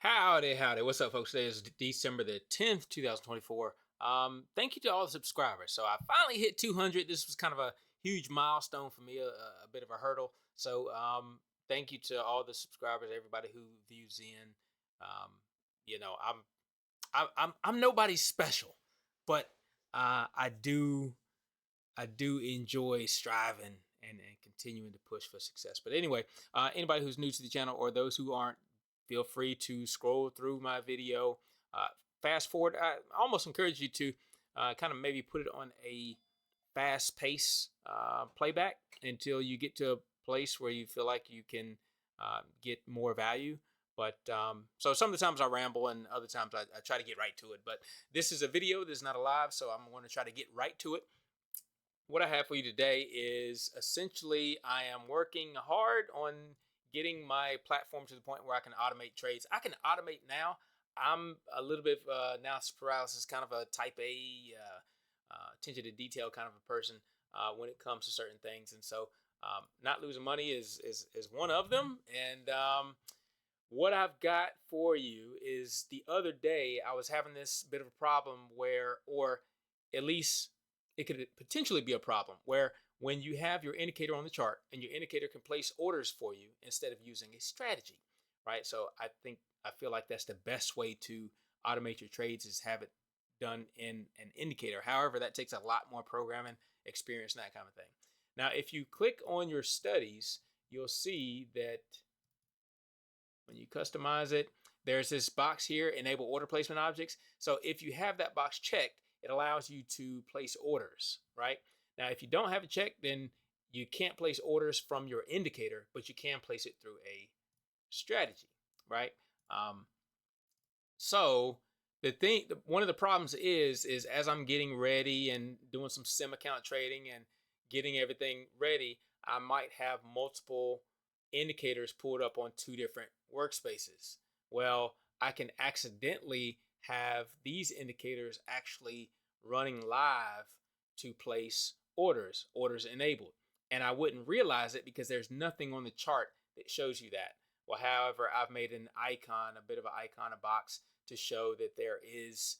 Howdy, howdy. What's up, folks? Today is December the 10th, 2024. Thank you to all the subscribers. So I finally hit 200. This was kind of a huge milestone for me, a bit of a hurdle. So thank you to all the subscribers, everybody who views in. Um, you know, I'm nobody special, but I do enjoy striving and continuing to push for success. But anyway, anybody who's new to the channel or those who aren't, feel free to scroll through my video. Uh, Fast forward. I almost encourage you to kind of maybe put it on a fast pace playback until you get to a place where you feel like you can get more value. But some of the times I ramble and other times I try to get right to it. But this is a video, this is not a live, so I'm going to try to get right to it. What I have for you today is essentially I am working hard on getting my platform to the point where I can automate trades. I can automate now. I'm a little bit analysis paralysis, kind of a type A, attention to detail kind of a person when it comes to certain things. And so not losing money is one of them. And what I've got for you is the other day I was having this bit of a problem where, or at least it could potentially be a problem where when you have your indicator on the chart and your indicator can place orders for you instead of using a strategy, right? So I feel like that's the best way to automate your trades is have it done in an indicator. However, that takes a lot more programming experience and that kind of thing. Now, if you click on your studies, you'll see that when you customize it, there's this box here, enable order placement objects. So if you have that box checked, it allows you to place orders, right? Now, if you don't have it checked, then you can't place orders from your indicator, but you can place it through a strategy, right? So one of the problems is as I'm getting ready and doing some sim account trading and getting everything ready, I might have multiple indicators pulled up on two different workspaces. Well, I can accidentally have these indicators actually running live to place orders enabled. And I wouldn't realize it because there's nothing on the chart that shows you that. Well, however, I've made an icon, a bit of an icon, a box to show that there is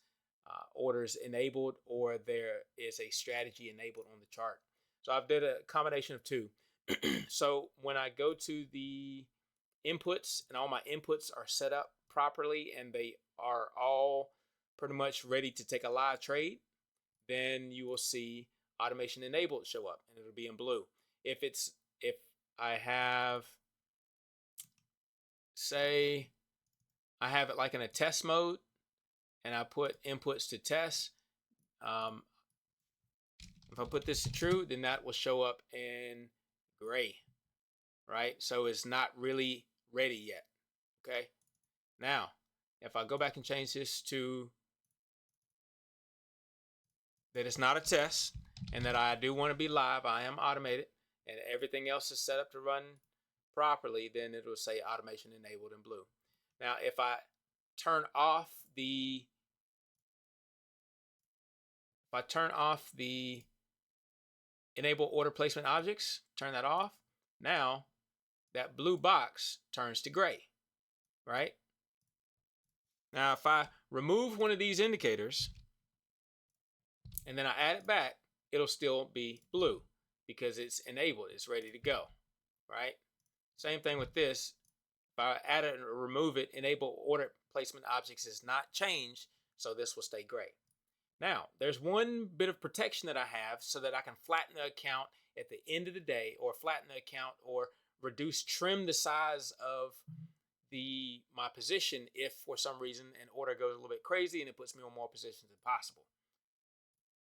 orders enabled or there is a strategy enabled on the chart. So I've did a combination of two. So when I go to the inputs and all my inputs are set up properly and they are all pretty much ready to take a live trade, then you will see automation enabled show up and it'll be in blue. If I have, say I have it like in a test mode and I put inputs to test, if I put this to true, then that will show up in gray, right? So it's not really ready yet. Okay. Now, if I go back and change this to that it's not a test and that I do want to be live, I am automated, and everything else is set up to run properly, then it will say automation enabled in blue. Now, if I turn off the enable order placement objects, turn that off, now that blue box turns to gray, right? Now, if I remove one of these indicators and then I add it back, it'll still be blue because it's enabled, it's ready to go, right? Same thing with this. If I add it or remove it, enable order placement objects is not changed, so this will stay gray. Now, there's one bit of protection that I have so that I can flatten the account at the end of the day, or flatten the account, or trim the size of my position if for some reason an order goes a little bit crazy and it puts me on more positions than possible.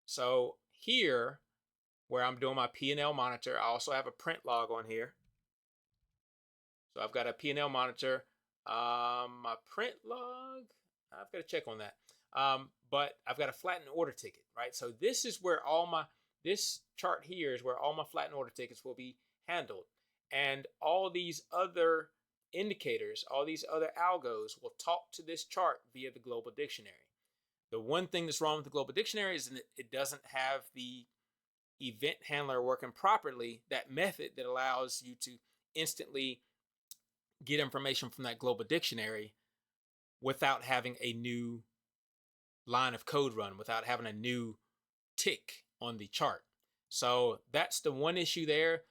So here, where I'm doing my P&L monitor, I also have a print log on here. So I've got a P&L monitor. My print log, I've got to check on that. But I've got a flattened order ticket, right? So this is where this chart here is where all my flattened order tickets will be handled. And all these other indicators, all these other algos will talk to this chart via the global dictionary. The one thing that's wrong with the global dictionary is that it doesn't have the event handler working properly, that method that allows you to instantly get information from that global dictionary without having a new line of code run, without having a new tick on the chart. So that's the one issue there.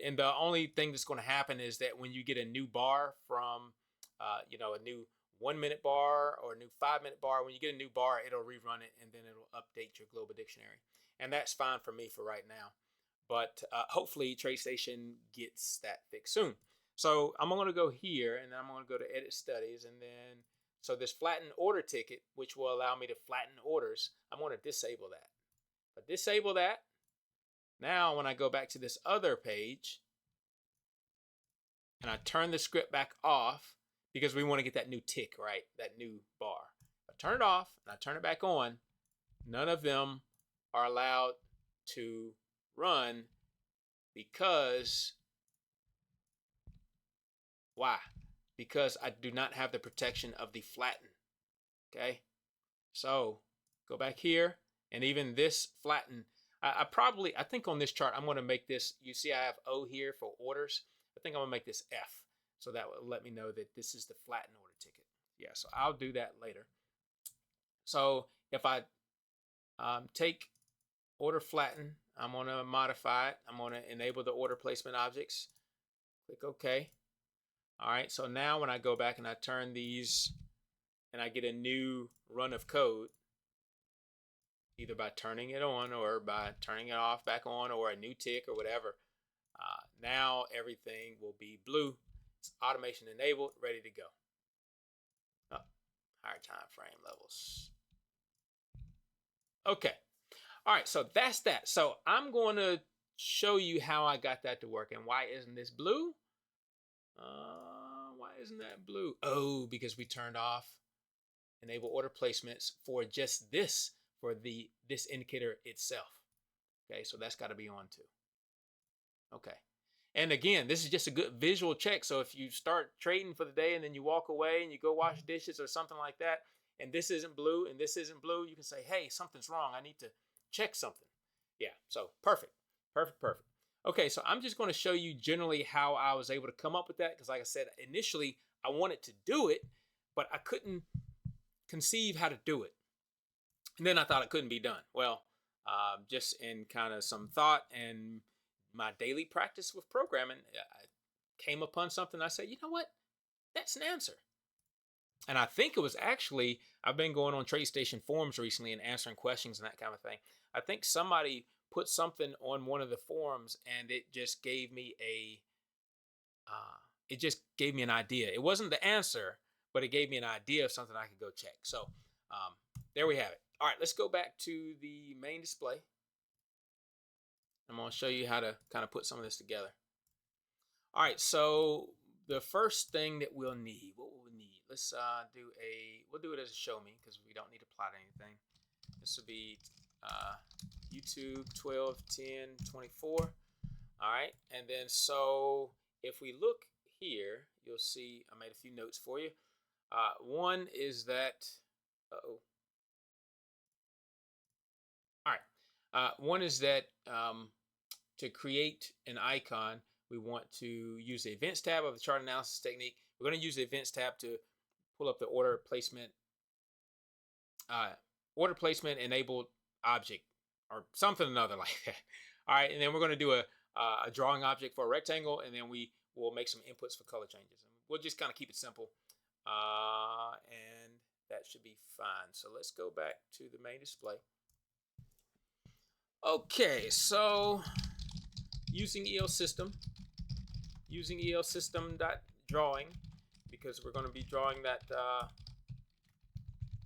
And the only thing that's going to happen is that when you get a new bar from, a new 1 minute bar or a new 5 minute bar, when you get a new bar, it'll rerun it and then it'll update your global dictionary. And that's fine for me for right now. But hopefully Tradestation gets that fixed soon. So I'm going to go here and then I'm going to go to edit studies. And then, so this flatten order ticket, which will allow me to flatten orders, I'm going to disable that. But disable that. Now, when I go back to this other page and I turn the script back off, because we want to get that new tick, right? That new bar. I turn it off and I turn it back on. None of them are allowed to run because, why? Because I do not have the protection of the flatten. Okay. So go back here and even this flatten. I think on this chart, I'm going to make this, you see I have O here for orders. I think I'm going to make this F. So that will let me know that this is the flatten order ticket. Yeah, so I'll do that later. So if I take order flatten, I'm going to modify it. I'm going to enable the order placement objects. Click OK. All right, so now when I go back and I turn these and I get a new run of code, either by turning it on or by turning it off back on or a new tick or whatever, now everything will be blue. It's automation enabled, ready to go. Higher time frame levels. Okay. All right, so that's that. So I'm going to show you how I got that to work. And why isn't this blue? Why isn't that blue? Oh, because we turned off enable order placements for just this, for this indicator itself. Okay, so that's got to be on too. Okay. And again, this is just a good visual check. So if you start trading for the day and then you walk away and you go wash dishes or something like that, and this isn't blue and this isn't blue, you can say, hey, something's wrong. I need to check something. Yeah, so perfect. Okay, so I'm just going to show you generally how I was able to come up with that. Because like I said, initially I wanted to do it, but I couldn't conceive how to do it. And then I thought it couldn't be done. Well, just in kind of some thought and my daily practice with programming, I came upon something. I said, you know what? That's an answer. And I think it was actually, I've been going on Tradestation forums recently and answering questions and that kind of thing. I think somebody put something on one of the forums and it just gave me an idea. It wasn't the answer, but it gave me an idea of something I could go check. So there we have it. All right, let's go back to the main display. I'm going to show you how to kind of put some of this together. All right, so the first thing that we'll need, what will we need? Let's we'll do it as a show me because we don't need to plot anything. This will be YouTube 12, 10, 24. All right, and then so if we look here, you'll see I made a few notes for you. One is that, all right, one is that to create an icon, we want to use the events tab of the chart analysis technique. We're going to use the events tab to pull up the order placement enabled object or something another like that. All right, and then we're going to do a drawing object for a rectangle, and then we will make some inputs for color changes. And we'll just kind of keep it simple, and that should be fine. So let's go back to the main display. Okay, so using EL system drawing, because we're going to be drawing that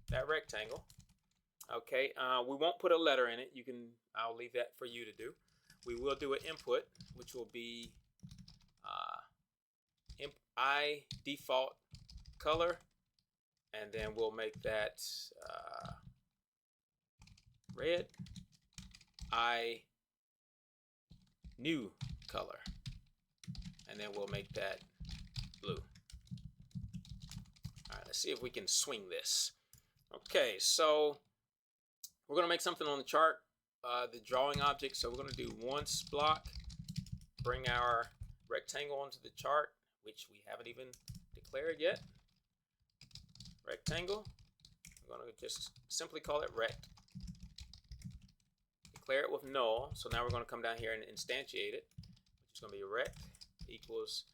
that rectangle. Okay, we won't put a letter in it. I'll leave that for you to do. We will do an input, which will be I default color, and then we'll make that red. I new color, and then we'll make that blue. All right, let's see if we can swing this. Okay, so we're going to make something on the chart, the drawing object. So we're going to do once block, bring our rectangle onto the chart, which we haven't even declared yet. rectangle. We're going to just simply call it rect. Declare it with null. So now we're going to come down here and instantiate it, which is going to be rect equals,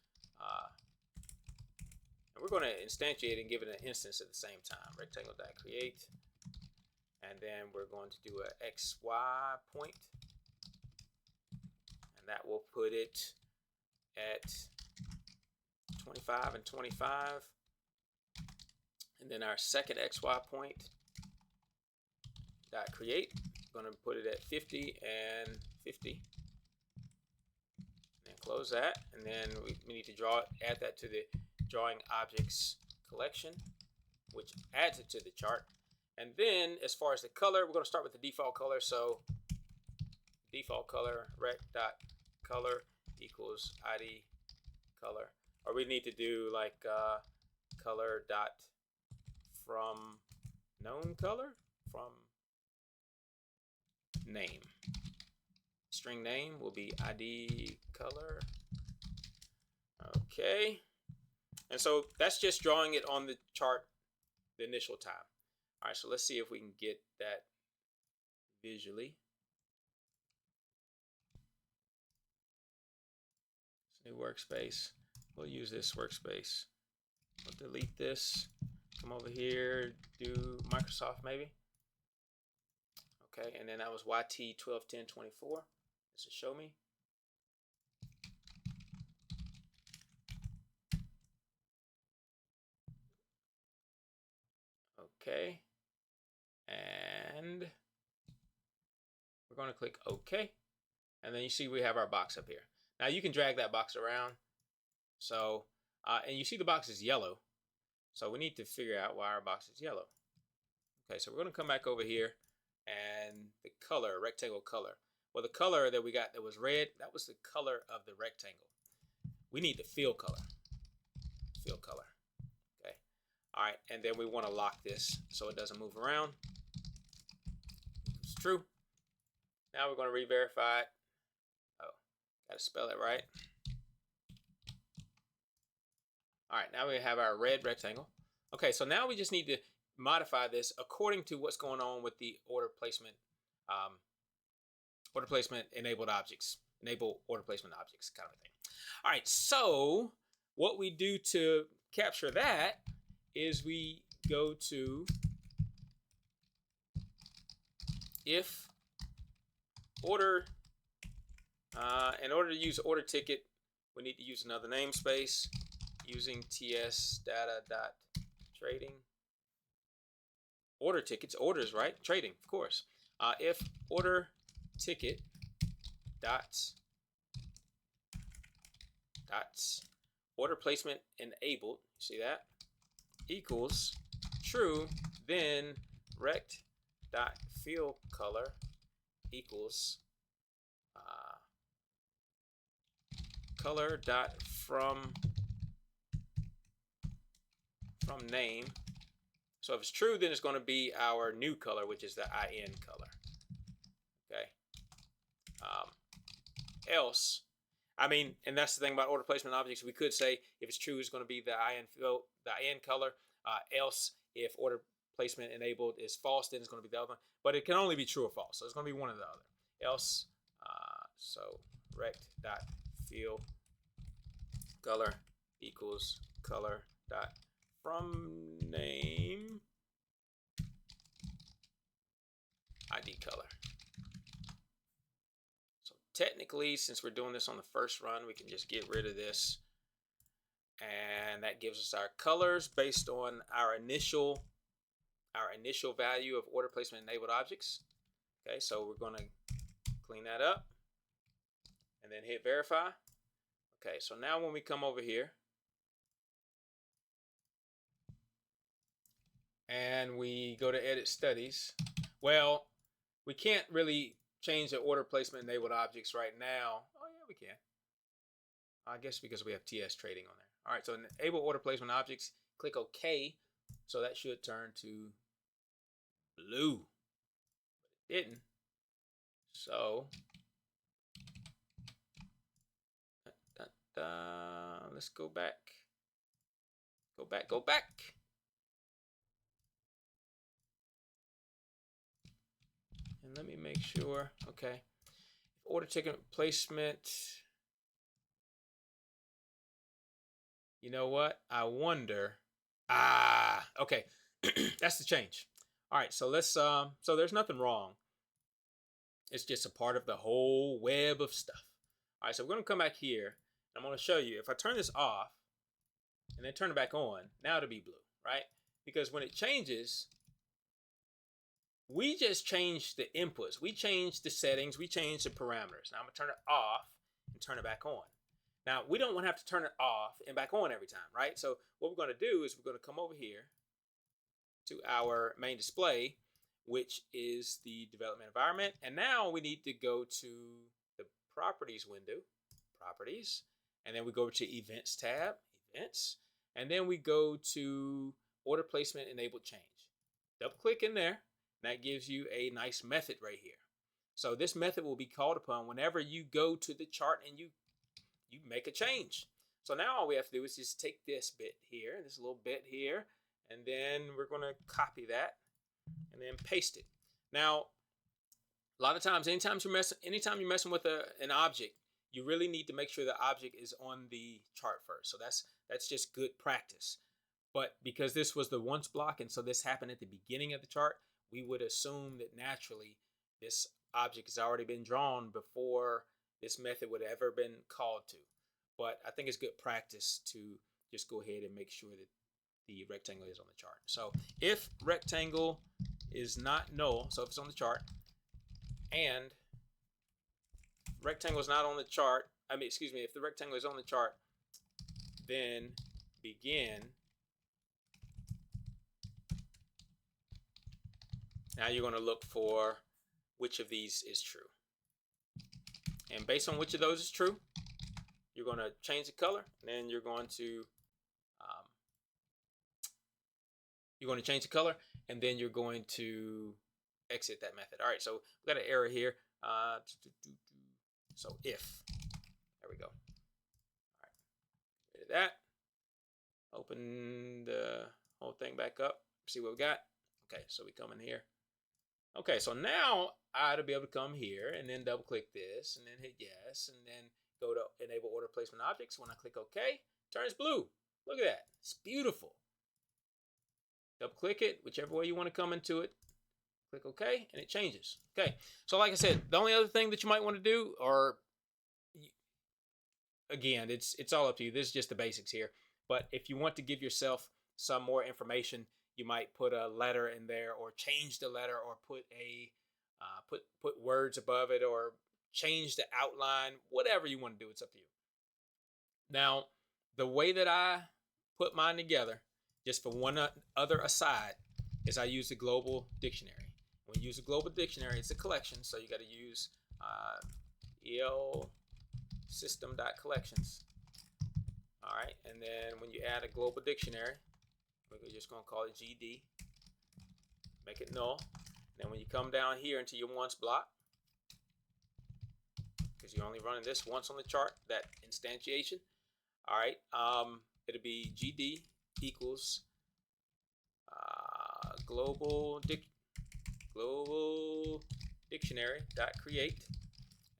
and we're going to instantiate and give it an instance at the same time. Rectangle.create. And then we're going to do a XY point. And that will put it at 25 and 25. And then our second XY point dot create, I'm going to put it at 50 and 50. And close that. And then we need to add that to the drawing objects collection, which adds it to the chart. And then as far as the color, we're going to start with the default color. So default color rect.color equals ID color. Or we need to do like color dot from known color from name. String name will be ID color. Okay. And so that's just drawing it on the chart the initial time. All right, so let's see if we can get that visually. New workspace. We'll use this workspace. We'll delete this. Come over here, do Microsoft maybe. Okay, and then that was YT 121024. This is show me. Okay. And we're going to click OK. And then you see we have our box up here. Now you can drag that box around. So, and you see the box is yellow. So we need to figure out why our box is yellow. Okay, so we're going to come back over here and the color, rectangle color. Well, the color that we got that was red, that was the color of the rectangle. We need the fill color. Fill color. Okay. All right, and then we want to lock this so it doesn't move around. It's true. Now we're going to re-verify it. Oh, got to spell it right. All right, now we have our red rectangle. Okay, so now we just need to modify this according to what's going on with the order placement enabled objects, enable order placement objects kind of a thing. All right, so what we do to capture that is we go to if order, in order to use order ticket, we need to use another namespace using ts data.trading. Order tickets, orders, right? Trading, of course. If order ticket dots order placement enabled, see that, equals true, then rect dot fill color equals color dot from name. So if it's true, then it's going to be our new color, which is the IN color. Okay. Else, I mean, and that's the thing about order placement objects. We could say if it's true, it's going to be the IN color. Else, if order placement enabled is false, then it's going to be the other one. But it can only be true or false, so it's going to be one or the other. Else, so rect dot fill color equals color dot from name ID color. So technically, since we're doing this on the first run, we can just get rid of this, and that gives us our colors based on our initial value of order placement enabled objects. Okay, so we're going to clean that up and then hit verify. Okay, so now when we come over here and we go to edit studies, well, we can't really change the order placement enabled objects right now. Oh yeah, we can. I guess because we have TS trading on there. All right, so enable order placement objects, click OK. So that should turn to blue. But it didn't. So let's go back. Go back. And let me make sure. Okay. Order ticket placement. You know what? I wonder. Okay. That's the change. All right, so let's so there's nothing wrong. It's just a part of the whole web of stuff. All right, so we're going to come back here. I'm going to show you if I turn this off and then turn it back on, now it'll be blue, right? Because when it changes, we just changed the inputs. We changed the settings. We changed the parameters. Now I'm going to turn it off and turn it back on. Now, we don't want to have to turn it off and back on every time, right? So what we're going to do is we're going to come over here to our main display, which is the development environment. And now we need to go to the properties window, properties, and then we go to events tab, events, and then we go to order placement enabled change. Double click in there, and that gives you a nice method right here. So this method will be called upon whenever you go to the chart and you make a change. So now all we have to do is just take this bit here, this little bit here, and then we're going to copy that and then paste it. Now, a lot of times, anytime you're messing with an object, you really need to make sure the object is on the chart first. So that's just good practice. But because this was the once block, and so this happened at the beginning of the chart, we would assume that naturally this object has already been drawn before this method would have ever been called to. But I think it's good practice to just go ahead and make sure that the rectangle is on the chart. So if rectangle is not null, so if it's on the chart, and rectangle is not on the chart, if the rectangle is on the chart, then begin. Now you're going to look for which of these is true. And based on which of those is true, you're going to change the color, and then you're going to change the color, and then you're going to exit that method. All right, so we got an error here. So if, there we go. All right, rid of that. Open the whole thing back up. See what we got. Okay, so we come in here. Okay, so now I ought to be able to come here and then double click this and then hit yes and then go to enable order placement objects. When I click OK, it turns blue. Look at that. It's beautiful. Double click it, whichever way you want to come into it. Click OK, and it changes. Okay, so like I said, the only other thing that you might want to do, or again, it's all up to you. This is just the basics here. But if you want to give yourself some more information, you might put a letter in there, or change the letter, or put a put words above it, or change the outline. Whatever you want to do, it's up to you. Now, the way that I put mine together, just for one other aside, is I use the global dictionary. When you use a global dictionary, it's a collection, so you got to use elsystem.collections. All right, and then when you add a global dictionary, we're just going to call it GD. Make it null. Then when you come down here into your once block, because you're only running this once on the chart, that instantiation. All right, it'll be GD equals global dictionary dot create.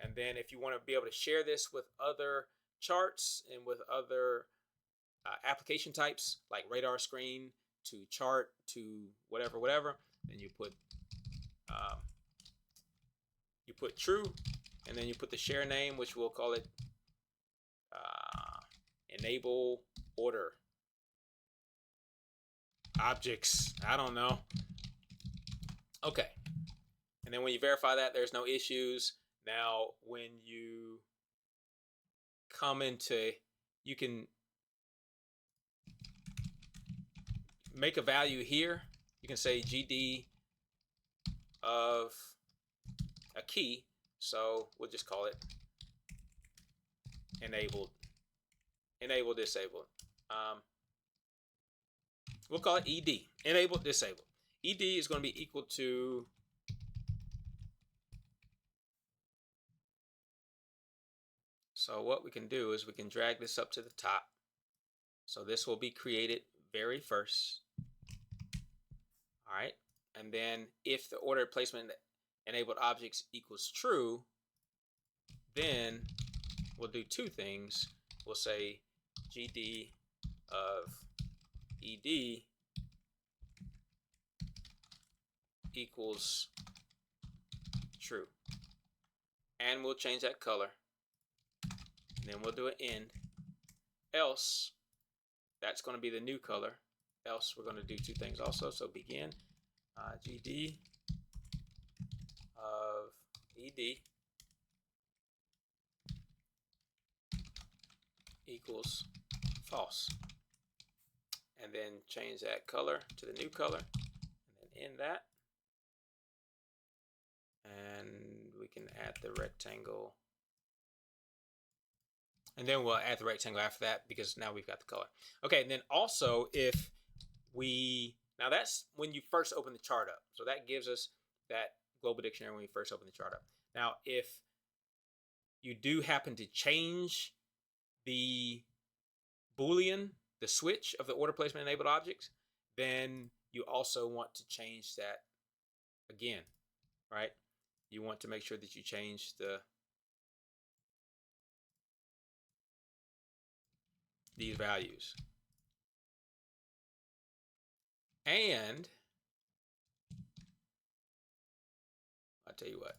And then if you want to be able to share this with other charts and with other application types like radar screen to chart to whatever, then you put true, and then you put the share name, which we'll call it enable order objects. I don't know. Okay, and then when you verify that there's no issues, now when you come into, you can make a value here. You can say GD of a key, so we'll just call it enabled, disabled. We'll call it ED, enabled, disabled. ED is going to be equal to so what we can do is we can drag this up to the top. So this will be created very first. All right, and then if the order placement enabled objects equals true, then we'll do two things. We'll say GD of ED equals true. And we'll change that color. And then we'll do an end. Else, that's going to be the new color. Else, we're going to do two things also. So begin GD of ED equals false. And then change that color to the new color. And then end that. And we can add the rectangle. And then we'll add the rectangle after that because now we've got the color. Okay, and then also if we, now that's when you first open the chart up. So that gives us that global dictionary when you first open the chart up. Now, if you do happen to change the Boolean, the switch of the order placement enabled objects, then you also want to change that again, right? You want to make sure that you change these values. And I'll tell you what.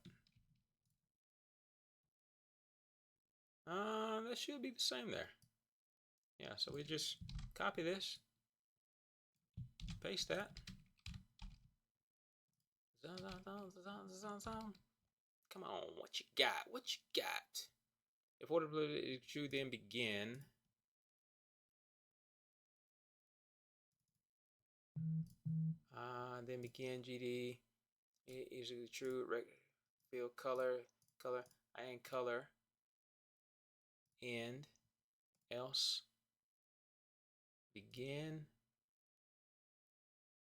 That should be the same there. Yeah, so we just copy this, paste that. Come on, what you got? What you got? If order is true, then begin. Then begin GD is true. Fill color, and color. End. Else. Begin.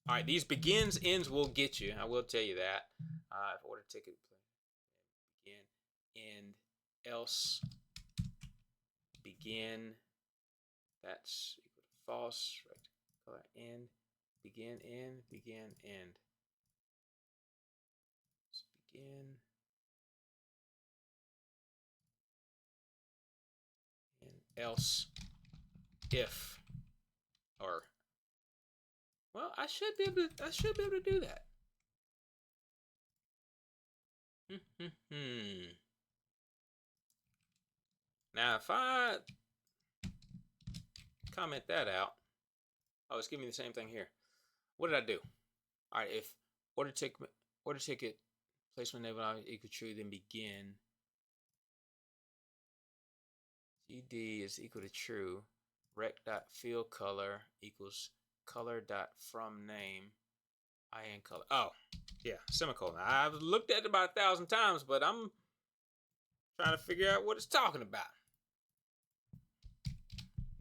All right, these begins, ends will get you. I will tell you that. If order ticket begin, end, else, begin. That's equal to false. Right. Color end, begin, end, begin, end. Let's begin. And else, if, or. Well, I should be able to do that. Now, if I comment that out, oh, it's giving me the same thing here. What did I do? All right, if order ticket placement enabled equal true, then begin. GD is equal to true. Rec.field color equals color.from name. IN color. Oh, yeah, semicolon. I've looked at it about 1,000 times, but I'm trying to figure out what it's talking about.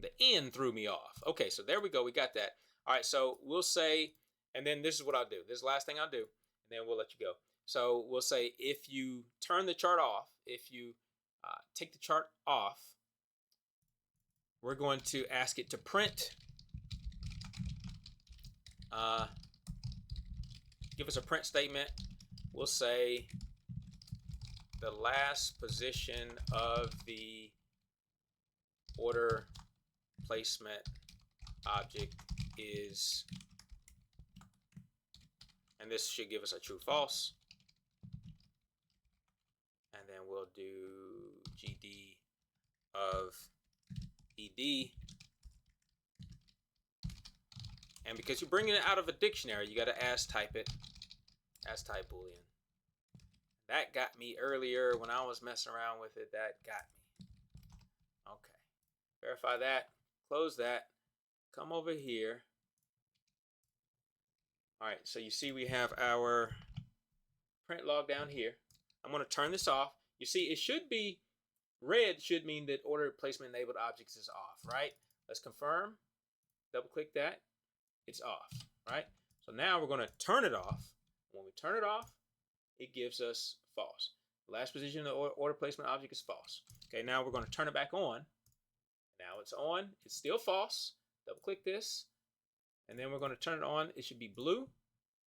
The N threw me off. Okay, so there we go. We got that. All right, so we'll say, and then this is what I'll do. This is the last thing I'll do, and then we'll let you go. So we'll say if you turn the chart off, if you take the chart off, we're going to ask it to print. Give us a print statement. We'll say the last position of the order placement object is, and this should give us a true false. And then we'll do GD of ED. And because you're bringing it out of a dictionary, you got to as type it, as type Boolean. That got me earlier when I was messing around with it. That got me. Okay. Verify that. Close that. Come over here. All right. So you see we have our print log down here. I'm going to turn this off. You see it should be red, should mean that order placement enabled objects is off, right? Let's confirm. Double click that. It's off, right? So now we're going to turn it off. When we turn it off, it gives us false. The last position of the order placement object is false. Okay, now we're going to turn it back on. Now it's on. It's still false. Double click this. And then we're going to turn it on. It should be blue.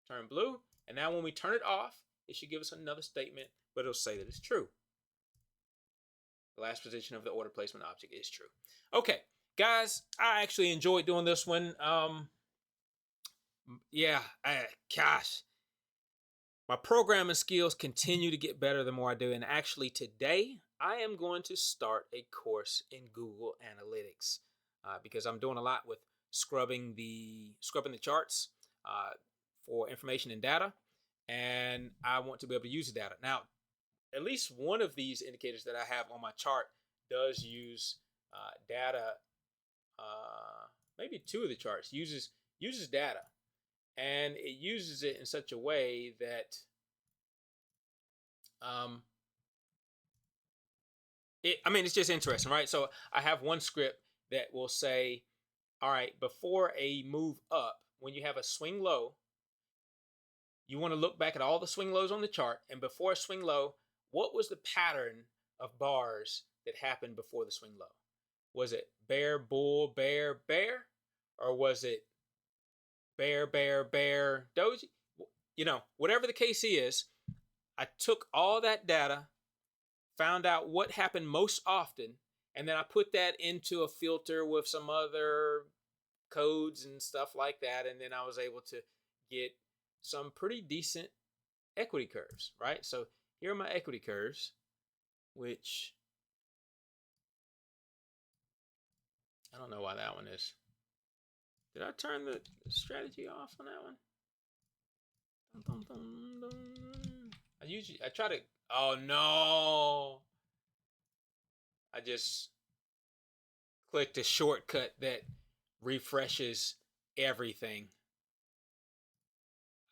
Turn blue. And now when we turn it off, it should give us another statement, but it'll say that it's true. The last position of the order placement object is true. Okay, guys, I actually enjoyed doing this one. Yeah, gosh, my programming skills continue to get better the more I do. And actually, today I am going to start a course in Google Analytics because I'm doing a lot with scrubbing the charts for information and data, and I want to be able to use the data. Now, at least one of these indicators that I have on my chart does use data. Maybe two of the charts uses data, and it uses it in such a way that it's just interesting, right? So I have one script that will say, all right, before a move up, when you have a swing low, you want to look back at all the swing lows on the chart, and before a swing low, what was the pattern of bars that happened before the swing low? Was it bear, bull, bear, bear? Or was it bear, bear, bear, doji? Whatever the case is, I took all that data, found out what happened most often, and then I put that into a filter with some other codes and stuff like that, and then I was able to get some pretty decent equity curves, right? So here are my equity curves, which I don't know why that one is. Did I turn the strategy off on that one? I try to, oh no. I just clicked a shortcut that refreshes everything.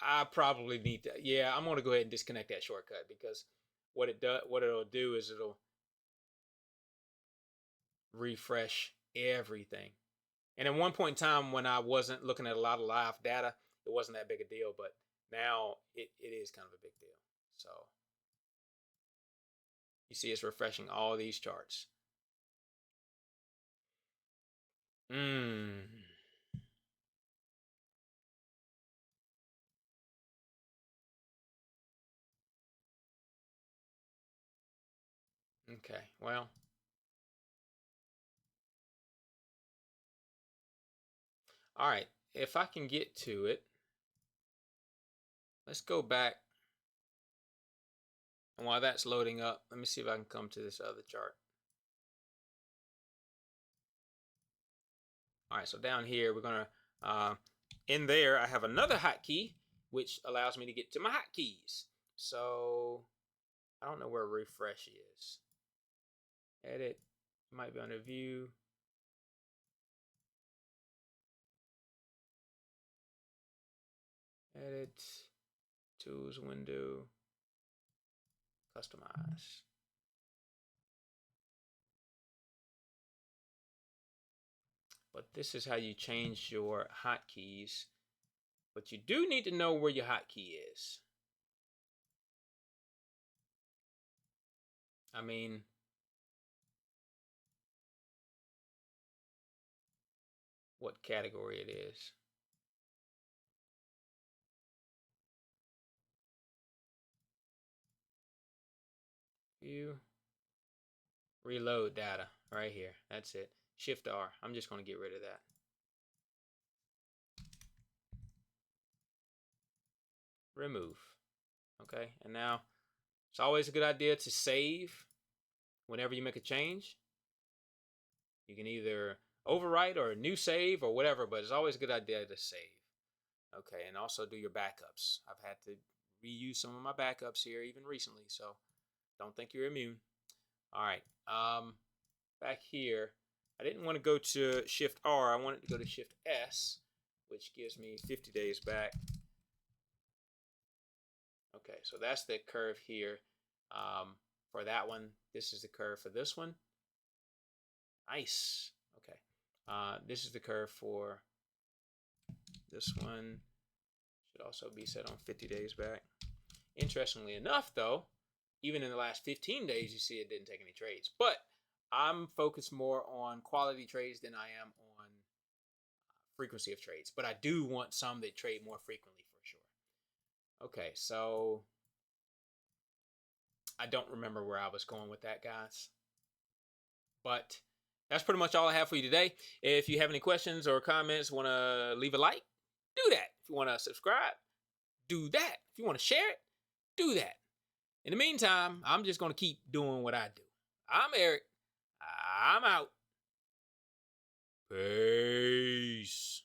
I probably need to, yeah, I'm going to go ahead and disconnect that shortcut because what it'll do is it'll refresh everything. And at one point in time when I wasn't looking at a lot of live data, it wasn't that big a deal, but now it is kind of a big deal. So you see it's refreshing all these charts. Okay, well, all right. If I can get to it, let's go back. And while that's loading up, let me see if I can come to this other chart. All right, so down here, we're going to, in there, I have another hotkey, which allows me to get to my hotkeys. So I don't know where refresh is. Edit, might be under view. Edit, tools window, customize. But this is how you change your hotkeys. But you do need to know where your hotkey is. I mean, what category it is. View, reload data right here. That's it. Shift R. I'm just going to get rid of that. Remove. Okay, and now it's always a good idea to save whenever you make a change. You can either overwrite or new save or whatever, but it's always a good idea to save. Okay, and also do your backups. I've had to reuse some of my backups here even recently, so don't think you're immune. All right, back here, I didn't want to go to Shift R. I wanted to go to Shift S, which gives me 50 days back. Okay, so that's the curve here for that one. This is the curve for this one. Nice. Okay, this is the curve for this one. Should also be set on 50 days back. Interestingly enough, though, even in the last 15 days, you see it didn't take any trades. But I'm focused more on quality trades than I am on frequency of trades. But I do want some that trade more frequently for sure. Okay, so I don't remember where I was going with that, guys. But that's pretty much all I have for you today. If you have any questions or comments, want to leave a like, do that. If you want to subscribe, do that. If you want to share it, do that. In the meantime, I'm just going to keep doing what I do. I'm Eric. I'm out. Peace.